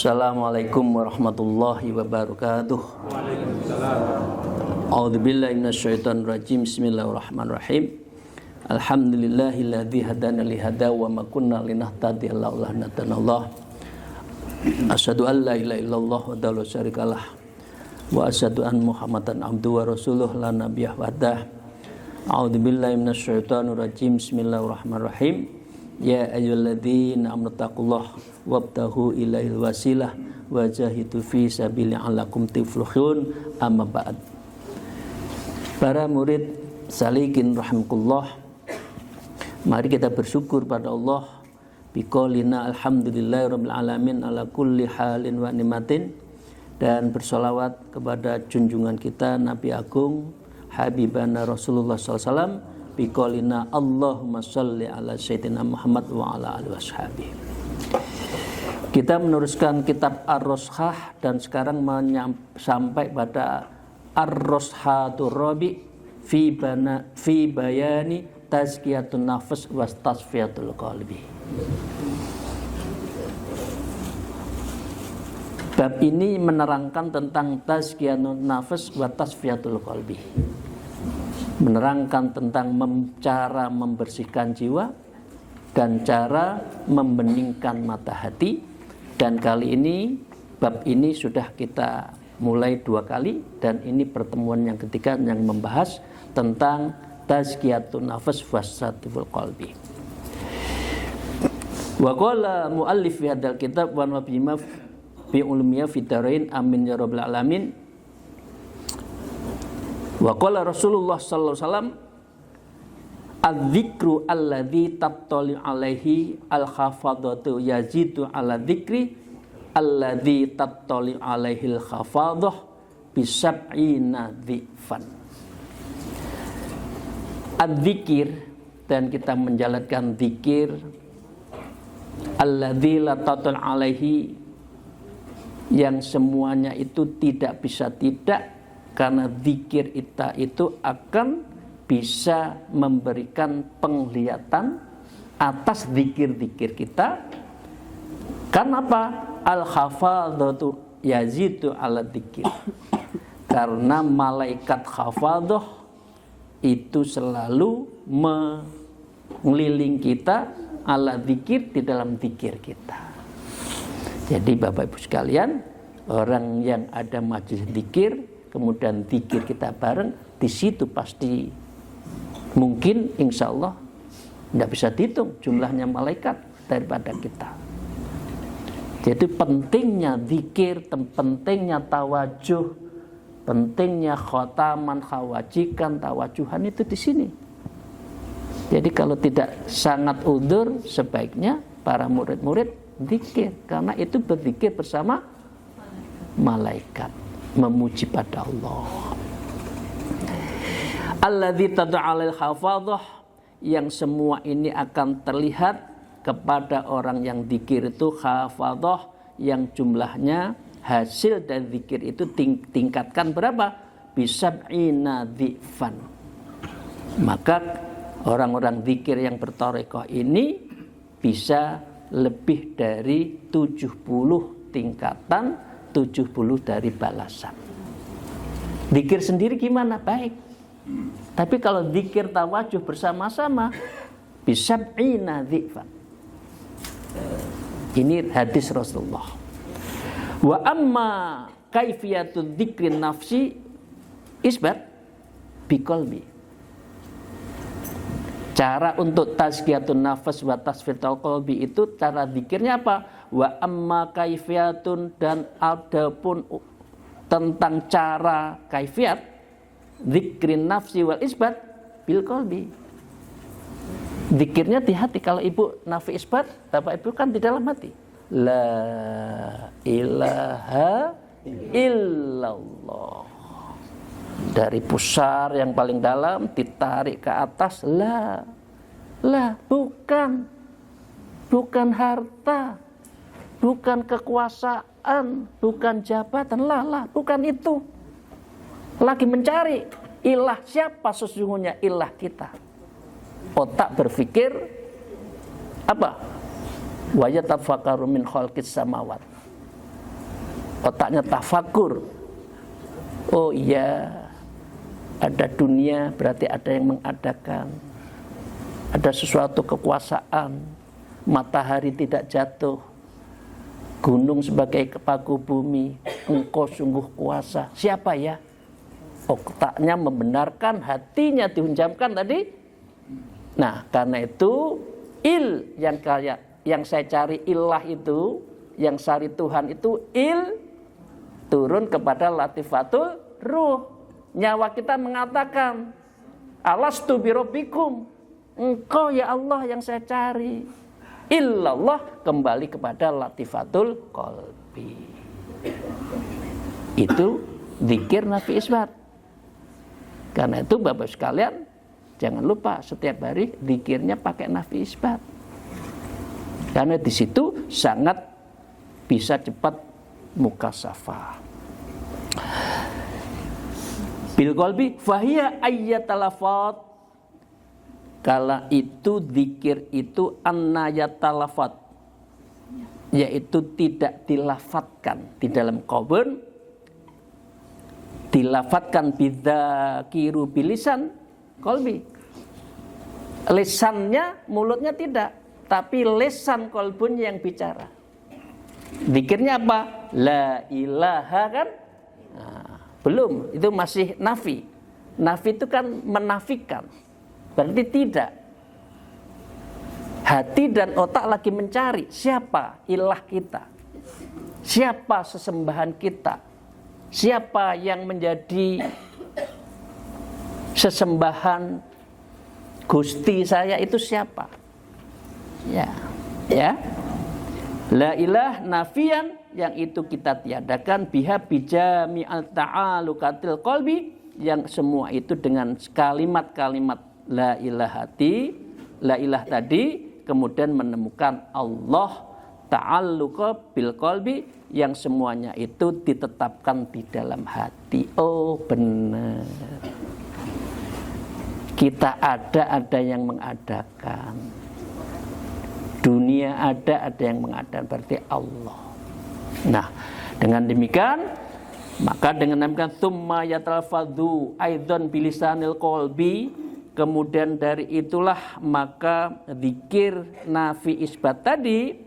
Assalamualaikum warahmatullahi wabarakatuh. A'udzubillahi minasyaitonir rajim. Bismillahirrahmanirrahim. Alhamdulillahilladzi hadana li hada wa ma kunna linahtadiya laula an hadanallah. Asyhadu an la ilaha illallah wa la syarikalah wa asyhadu anna Muhammadan abduhu wa rasuluh la nabiyya ba'dah. A'udzubillahi minasyaitonir rajim. Bismillahirrahmanirrahim. Ya ayyuhalladzina amanu taqullaha wabtaghu ilaihil wasilah wajahidu fi sabilihi la'allakum tuflihun. Amma ba'd. Para murid salikin rahimakumullah, mari kita bersyukur pada Allah biqaulina alhamdulillahirabbil alamin ala kulli halin wa nimatin, dan bersolawat kepada junjungan kita Nabi Agung Habibana Rasulullah SAW biqaulina Allahumma sholli ala sayyidina Muhammad wa ala alihi washabihi. Kita meneruskan kitab Ar-Roshah dan sekarang sampai pada Ar-Roshatur Rabi fi bayani tazkiyatun nafs wa tasfiyatul qalbi. Bab ini menerangkan tentang tazkiyatun nafs wa tasfiyatul qalbi, menerangkan tentang cara membersihkan jiwa dan cara membeningkan mata hati. Dan kali ini bab ini sudah kita mulai 2 kali, dan ini pertemuan yang ketiga yang membahas tentang tazkiyatun nafs wa tasfiyatul qalbi. Wa qala muallif fi hadzal kitab wa nabiyina fi ulumiyya fi darain amin ya rabbal alamin. Wa qala Rasulullah sallallahu alaihi wasallam adz-dzikru alladzi tattali alaihi al-khafadatu yazidu ala dzikri alladzi tattali alaihi al-khafadah bisab'ina dzifan. Adz-dzikir, dan kita menjalankan zikir alladzi la tattali alaihi, yang semuanya itu tidak bisa tidak, karena zikir itu akan bisa memberikan penglihatan atas zikir-zikir kita. Karena apa? Al-khafadhatu yazidu ala zikir. Karena malaikat khafadhah itu selalu mengeliling kita ala zikir, di dalam zikir kita. Jadi Bapak Ibu sekalian, orang yang ada majelis zikir, kemudian zikir kita bareng, di situ pasti mungkin insya Allah tidak bisa dihitung jumlahnya malaikat daripada kita. Jadi pentingnya zikir, pentingnya tawajuh, pentingnya khotaman, khawajikan, tawajuhan itu di sini. Jadi kalau tidak sangat udzur, sebaiknya para murid-murid zikir, karena itu berzikir bersama malaikat, memuji pada Allah. Alladzi tad'alil khafadhah, yang semua ini akan terlihat kepada orang yang zikir itu khafadhah, yang jumlahnya hasil dari zikir itu tingkatkan berapa? Bisab'ina dzifan. Maka orang-orang zikir yang bertarekah ini bisa lebih dari 70 tingkatan, 70 dari balasan. Zikir sendiri gimana? Baik. Tapi kalau zikir tawajuh bersama-sama, bisab'ina dzifan. Ini hadis Rasulullah. Wa amma kaifiyatu dzikrin nafsi isbat biqalbi. Cara untuk tazkiyatun nafs wa tasfiyatul qalbi itu cara zikirnya apa? Wa amma kaifiyatun, dan adapun tentang cara kaifiyat zikrin nafsi wal isbat bil qalbi. Zikirnya di hati. Kalau ibu nafi isbat, bapak ibu kan di dalam hati. La ilaha illallah. Dari pusar yang paling dalam ditarik ke atas. La bukan harta, bukan kekuasaan, bukan jabatan. Bukan itu. Lagi mencari ilah siapa sesungguhnya ilah kita. Otak berpikir apa? Wa yatafakkaru min khalqis samawat. Otaknya tafakur. Oh iya, ada dunia berarti ada yang mengadakan. Ada sesuatu kekuasaan. Matahari tidak jatuh. Gunung sebagai paku bumi. Engkau sungguh kuasa. Siapa ya? Otaknya membenarkan, hatinya dihunjamkan tadi. Nah, karena itu yang saya cari ilah itu, yang cari Tuhan itu turun kepada latifatul ruh. Nyawa kita mengatakan, alastu birabbikum, engkau ya Allah yang saya cari. Illallah, kembali kepada latifatul qalbi. Itu zikir nafi isbat. Karena itu Bapak sekalian, jangan lupa setiap hari zikirnya pakai nafi isbat. Karena di situ sangat bisa cepat mukasafah. Bil qalbi fahiya ayyatalafat. Kala itu zikir itu annayatalafat, yaitu tidak dilafatkan di dalam qaulun, dilafatkan bidzakiru bilisan qalbi. Lisannya, mulutnya tidak, tapi lisan qalbun yang bicara. Zikirnya apa? La ilaha kan? Nah, belum, itu masih nafi. Nafi itu kan menafikan. Berarti tidak. Hati dan otak lagi mencari siapa ilah kita. Siapa sesembahan kita. Siapa yang menjadi sesembahan Gusti saya itu siapa? Ya. La ilah nafian, yang itu kita tiadakan biha bijami al-ta'alukatil qalbi, yang semua itu dengan kalimat-kalimat la ilahati, la ilah tadi, kemudian menemukan Allah ta'alluqa bil qalbi, yang semuanya itu ditetapkan di dalam hati. Oh benar, kita ada yang mengadakan. Dunia ada yang mengadakan, berarti Allah. Nah, dengan demikian, maka dengan demikian tsumma yatalfadhu aidan bilisanil qalbi, kemudian dari itulah maka zikir nafi isbat tadi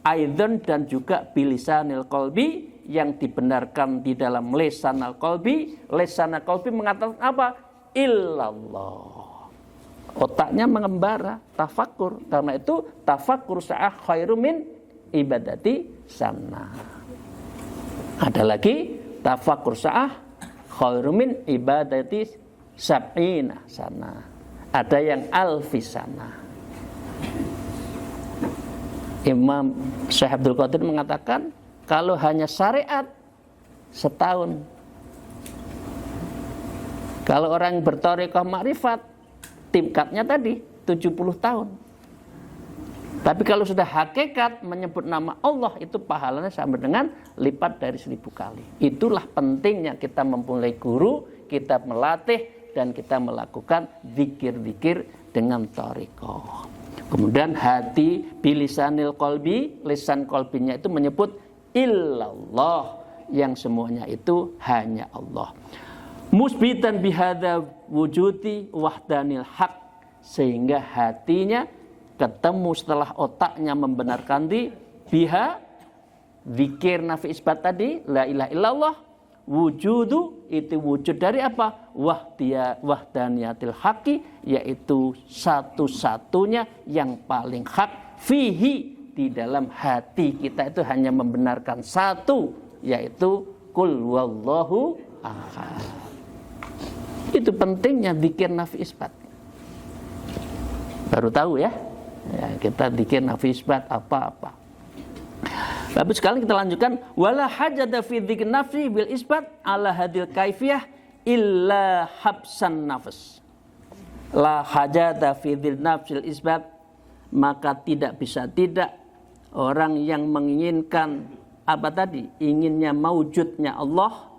aidan dan juga bilisanil qalbi, yang dibenarkan di dalam lisanal qalbi. Lisanal qalbi mengatakan apa? Illallah. Otaknya mengembara, tafakur. Karena itu tafakur sa'ah khairu min ibadati sana. Ada lagi tafakur sa'ah khairu min ibadati sab'ina sana. Ada yang alfi sana. Imam Syekh Abdul Qadir mengatakan, kalau hanya syariat setahun. Kalau orang berthariqah ma'rifat, tingkatnya tadi 70 tahun. Tapi kalau sudah hakikat menyebut nama Allah, itu pahalanya sama dengan lipat dari 1000 kali. Itulah pentingnya kita mempunyai guru, kita melatih dan kita melakukan zikir-zikir dengan thariqah. Kemudian hati bilisanil qalbi, lisan qalbinya itu menyebut illallah, yang semuanya itu hanya Allah. Musbitan bihadza wujudi wahdanil haq, sehingga hatinya ketemu setelah otaknya membenarkan di biha zikir nafi isbat tadi la ilaha illallah, wujudu itu wujud dari apa? Wahdaniyatil haqi, yaitu satu-satunya yang paling hak, fihi di dalam hati kita itu hanya membenarkan satu, yaitu kul wallahu ahad. Itu pentingnya zikir nafi isbat. Baru tahu ya, kita zikir nafi isbat apa-apa. Lalu sekali kita lanjutkan, wala hajada fi dzikr nafi bil isbat ala hadil kaifiyah illa habsan nafs. La hajada fi dzikr nafsil isbat, maka tidak bisa tidak orang yang menginginkan apa tadi? Inginnya maujudnya Allah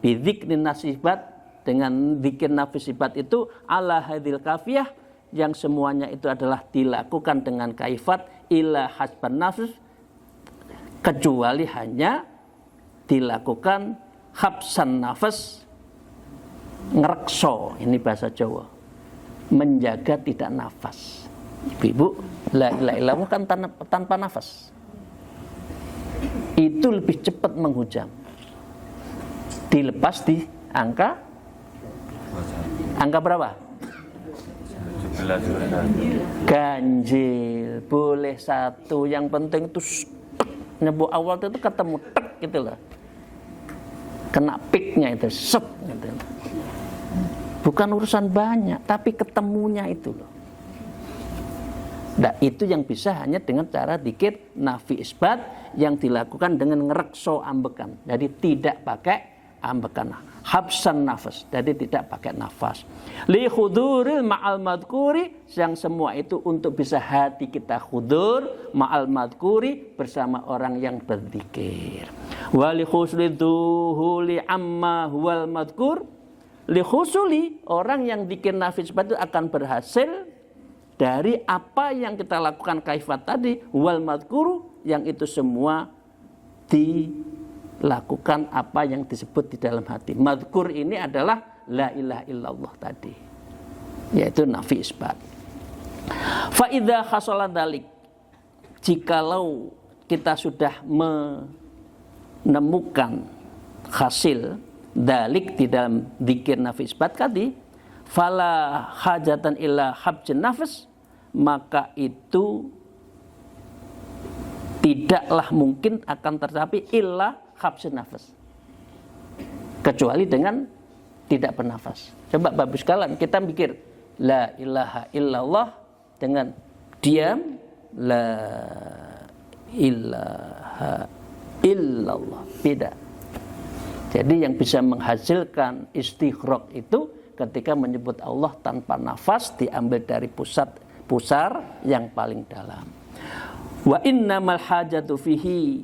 bi dzikrin nasifat, dengan zikir nafi sifat itu ala hadil kafiyah, yang semuanya itu adalah dilakukan dengan kaifat ila hasban nafs, kecuali hanya dilakukan habsan nafas, ngerekso, ini bahasa Jawa, menjaga tidak nafas. Ibu-ibu, la ilaha illallah kan tanpa nafas, itu lebih cepat menghujam. Dilepas di angka berapa? Ganjil, boleh satu, yang penting itu nyebut awal itu ketemu tek gitu loh, kena piknya itu set gitu. Bukan urusan banyak, tapi ketemunya itu loh. Nah, itu yang bisa hanya dengan cara dzikir nafi isbat yang dilakukan dengan ngerekso ambekan. Jadi tidak pakai ambekan, habsan nafas, jadi tidak pakai nafas. Li khuduril ma'al madhkuri, yang semua itu untuk bisa hati kita khudur ma'al madhkuri, bersama orang yang berzikir. Wa li khusli duhuli amma huwal madhkur, li khusuli, orang yang dzikir nafi isbat itu akan berhasil dari apa yang kita lakukan kaifat tadi, wal madhkuru, yang itu semua dilakukan apa yang disebut di dalam hati. Madhkur ini adalah la ilaha illallah tadi, yaitu nafi isbat. Fa idza khasala dalik, jikalau kita sudah menemukan hasil dalik di dalam dzikir nafi isbat tadi, fala hajatan illa habjin nafas, maka itu tidaklah mungkin akan tercapai illa habjin nafas, kecuali dengan tidak bernafas. Coba bagus sekalian kita mikir la ilaha illallah dengan diam, la ilaha illallah, beda. Jadi yang bisa menghasilkan istighraq itu ketika menyebut Allah tanpa nafas, diambil dari pusar yang paling dalam. Wa innamal hajatu fihi,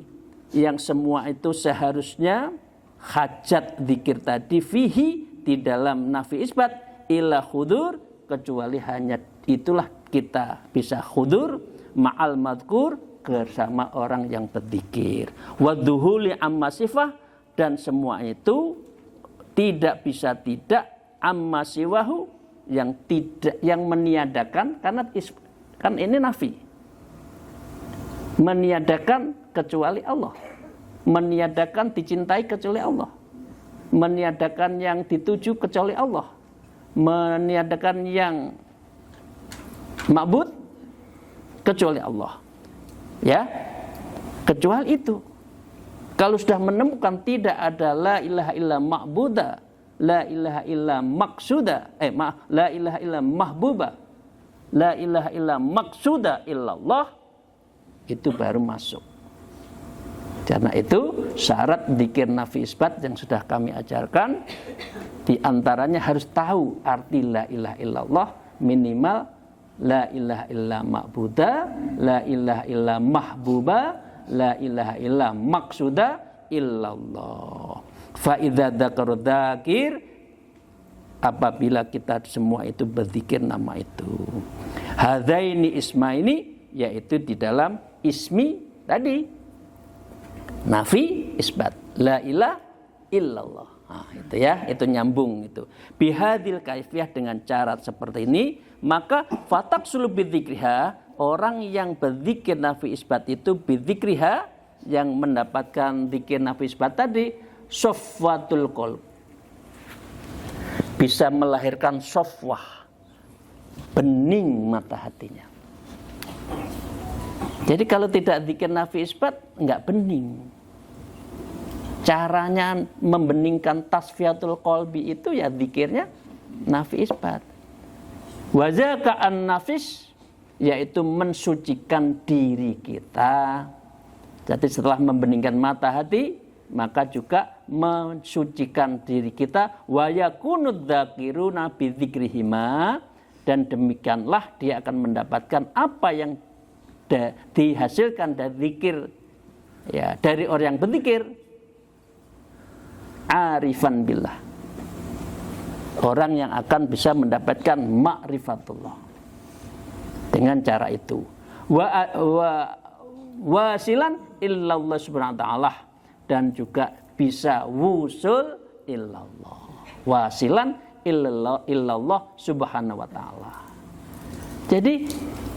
yang semua itu seharusnya hajat dzikir tadi fihi, di dalam nafi isbat, ila khudur, kecuali hanya itulah kita bisa khudur ma'al madhkur, bersama orang yang berzikir. Wa duhuli amma sifah, dan semua itu tidak bisa tidak amma siwahu, yang tidak, yang meniadakan, karena kan ini nafi, meniadakan kecuali Allah, meniadakan dicintai kecuali Allah, meniadakan yang dituju kecuali Allah, meniadakan yang ma'bud kecuali Allah, ya, kecuali itu. Kalau sudah menemukan tidak ada la ilaha illa ma'buda, la ilaha illa maqsuda, la ilaha illa mahbuba, la ilaha illa maqsuda illallah, itu baru masuk. Karena itu syarat dzikir nafi isbat yang sudah kami ajarkan, di antaranya harus tahu arti la ilaha illallah, minimal la ilaha illa ma'buda, la ilaha illa mahbuba, la ilaha illa maqsuda illallah. Fa idza dzakara dzakir, apabila kita semua itu berzikir nama itu, hadzaini ismaini, yaitu di dalam ismi tadi nafi isbat la ilaha illallah. Nah, itu ya, itu nyambung itu. Bihadil kaifiyah, dengan cara seperti ini, maka fataksul bidzikriha, orang yang berzikir nafi isbat itu bidzikriha, yang mendapatkan zikir nafi isbat tadi, sofwatul qalb, bisa melahirkan sofwah, bening mata hatinya. Jadi kalau tidak zikir nafi isbat, enggak bening. Caranya membeningkan tasfiyatul qalbi itu ya zikirnya nafi isbat. Wazaka an-nafis, yaitu mensucikan diri kita. Jadi setelah membeningkan mata hati, maka juga mensucikan diri kita. Wa yakunud dzakiruna bi dzikrihima, dan demikianlah dia akan mendapatkan apa yang dihasilkan dari zikir, ya, dari orang yang berzikir, arifan billah, orang yang akan bisa mendapatkan ma'rifatullah dengan cara itu. Wasilan illallah subhanahu wa ta'ala, dan juga bisa wusul illallah, wasilan illallah subhanahu wa ta'ala. Jadi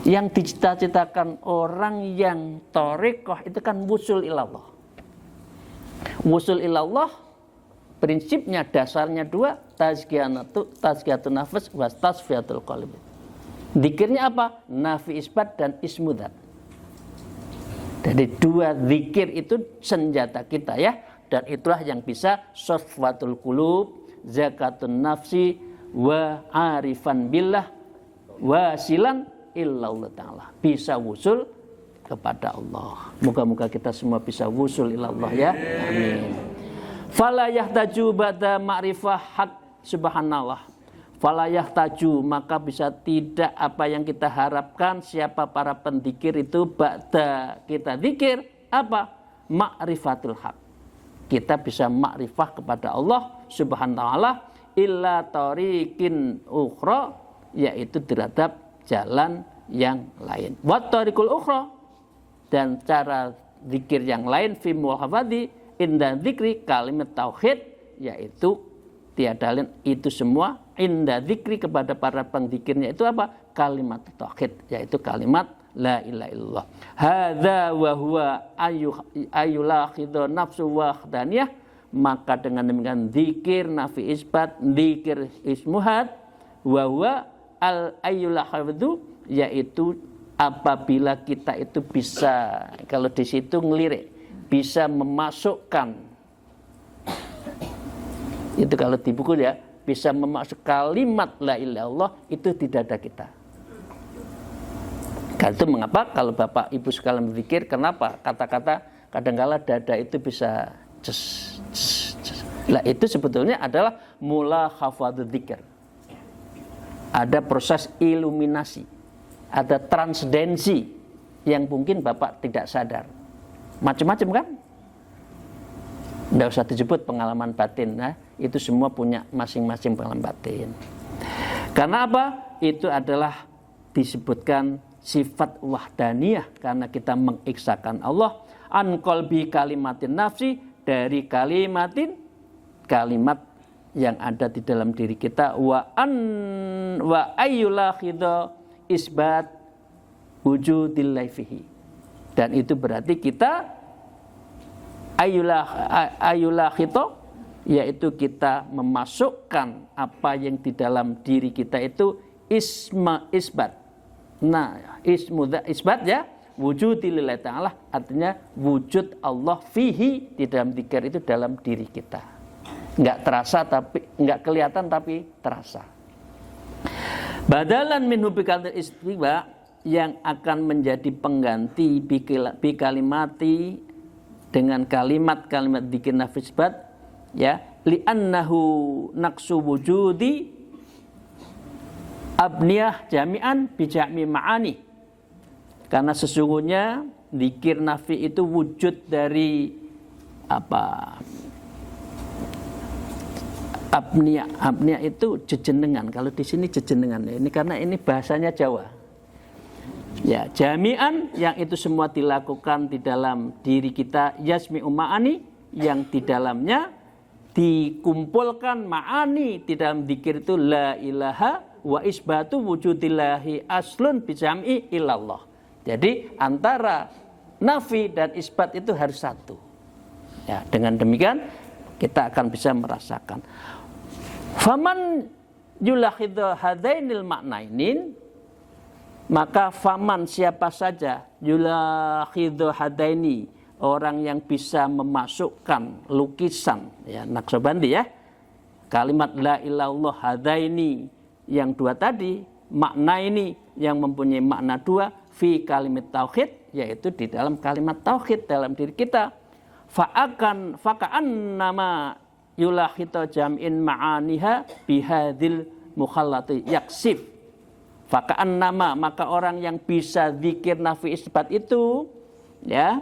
yang dicita-citakan orang yang thariqah itu kan wusul ilallah. Wusul ilallah prinsipnya dasarnya dua, tazkiyatun nafs wa tasfiyatul qalbi. Zikirnya apa? Nafi isbat dan ismudzat. Jadi dua zikir itu senjata kita ya, dan itulah yang bisa safwatul qulub, zakatun nafsi wa arifan billah wasilan illallah ta'ala, bisa wusul kepada Allah. Moga-moga kita semua bisa wusul ilallah ya. Amin. Fala yahtaju ba'da ma'rifah hak subhanallah. Fala yahtaju, maka bisa tidak apa yang kita harapkan siapa para pendikir itu ba'da kita zikir apa? Ma'rifatul hak. Kita bisa ma'rifah kepada Allah subhanahu wa ta'ala illa tariqin ukhra, yaitu terhadap jalan yang lain. Wa tariqul ukhra, dan cara zikir yang lain fi muhafadhi inda zikri kalimat tauhid, yaitu tiada lain itu semua inda zikri kepada para penzikirnya itu apa? Kalimat tauhid, yaitu kalimat la ilaha illallah. Hadza wa huwa ayyulakhidhu nafsu wahdaniyah, maka dengan demikian zikir nafi isbat, zikir ismuhad, wa huwa al ayyulakhidhu, yaitu apabila kita itu bisa, kalau di situ ngelirik, bisa memasukkan, itu kalau di buku ya, bisa memasuk kalimat la ilaha illallah itu di dada kita. Karena itu mengapa kalau Bapak Ibu sekalian berzikir, kenapa kata-kata kadang-kala dada itu bisa Nah itu sebetulnya adalah mula khafadhu dzikir. Ada proses iluminasi, ada transdensi yang mungkin Bapak tidak sadar. Macam-macam kan? Tidak usah disebut pengalaman batin, nah, itu semua punya masing-masing pengalaman batin. Karena apa? Itu adalah disebutkan sifat wahdaniyah, karena kita mengiksakan Allah an qalbi kalimatin nafsi, dari kalimat yang ada di dalam diri kita, wa ayyulakhidha isbat wujudillahi fihi, dan itu berarti kita ayyulakhidha, yaitu kita memasukkan apa yang di dalam diri kita itu isbat. Nah, isbat ya, wujudillahi ta'ala, artinya wujud Allah fihi, di dalam dzikir itu dalam diri kita. Enggak terasa tapi enggak kelihatan tapi terasa. Badalan min hubikatil istiwa, yang akan menjadi pengganti bi kalimati, dengan kalimat-kalimat dzikir nafisbat ya, li'annahu naqsu wujudi abniyah jami'an bijami ma'ani, karena sesungguhnya dzikir nafi itu wujud dari apa? Abniyah itu jejenengan. Kalau di sini jejenengan, ini karena ini bahasanya Jawa. Ya, jami'an, yang itu semua dilakukan di dalam diri kita, yasmi ma'ani, yang di dalamnya dikumpulkan ma'ani, di dalam dzikir itu la ilaha wa isbatu wujudillahi aslun bijam'i ilallah. Jadi antara nafi dan isbat itu harus satu. Ya, dengan demikian kita akan bisa merasakan. Faman yulakhidhu hadainil maknainin, maka faman siapa saja yulakhidhu hadaini, orang yang bisa memasukkan lukisan ya, Naqsyabandi ya, kalimat la ilallah hadaini yang dua tadi, makna ini yang mempunyai makna dua, fi kalimat tauhid, yaitu di dalam kalimat tauhid dalam diri kita. Faka'an nama yulakhita jam'in ma'aniha bihadil mukhallati yaksif. Faka'an nama, maka orang yang bisa zikir nafi isbat itu ya,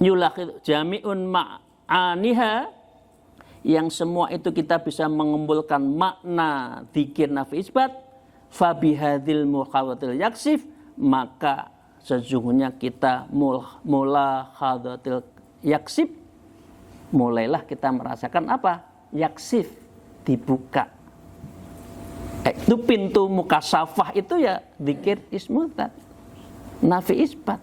yulakhita jami'un ma'aniha, yang semua itu kita bisa mengumpulkan makna zikir nafi isbat, fa bihadil mukhallati yaksif, maka sesungguhnya kita mulahadatil yaksib, mulailah kita merasakan apa? Yaksif, dibuka. Itu pintu mukasafah itu ya dzikir ismudzat, nafi isbat.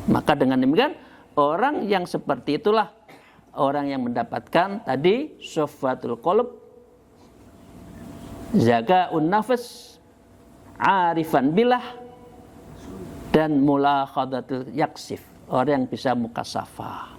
Maka dengan demikian orang yang seperti itulah orang yang mendapatkan tadi syafatul qalb, zakaun nafas, arifan billah, dan mulakhadatul yaksif, orang yang bisa mukasafah.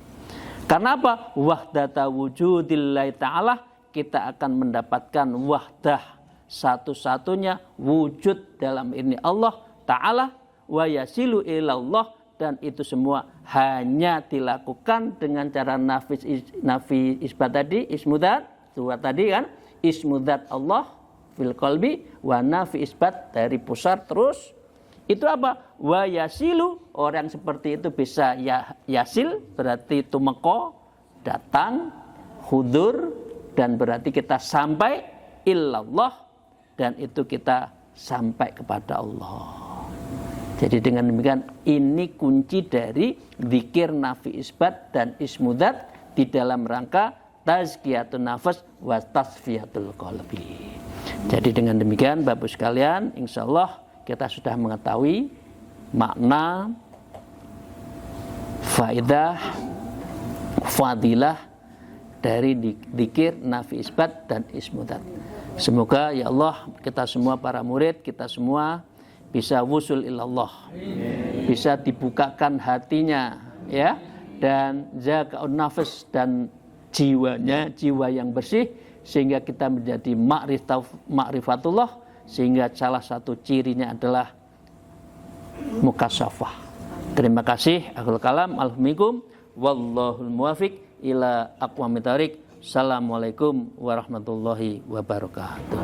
Karena apa? Wahdata wujudillahi ta'ala, kita akan mendapatkan wahdah, satu-satunya wujud dalam ini Allah Ta'ala, wa yasilu ilallah, dan itu semua hanya dilakukan dengan cara nafi isbat tadi, ismudzat, dua tadi kan, ismudzat Allah fil qalbi, wa nafi isbat dari pusat terus. Itu apa? Wa yasilu, orang seperti itu bisa yasil, berarti tumeko, datang, hudur, dan berarti kita sampai illallah, dan itu kita sampai kepada Allah. Jadi dengan demikian ini kunci dari zikir nafi isbat dan ismudzat di dalam rangka tazkiyatun nafas wa tasfiyatul qalbi. Jadi dengan demikian Bapak sekalian, insyaallah kita sudah mengetahui makna, faidah, fadilah dari zikir nafi isbat dan ismudzat. Semoga ya Allah kita semua para murid, kita semua bisa wusul ilallah, bisa dibukakan hatinya ya, dan zakaun nafas dan jiwanya, jiwa yang bersih, sehingga kita menjadi ma'rifatullah, sehingga salah satu cirinya adalah mukasafah. Terima kasih. Akhirul kalam. Alhamdulillah. Wallahul muwafiq ila aqwamit thariq. Assalamualaikum warahmatullahi wabarakatuh.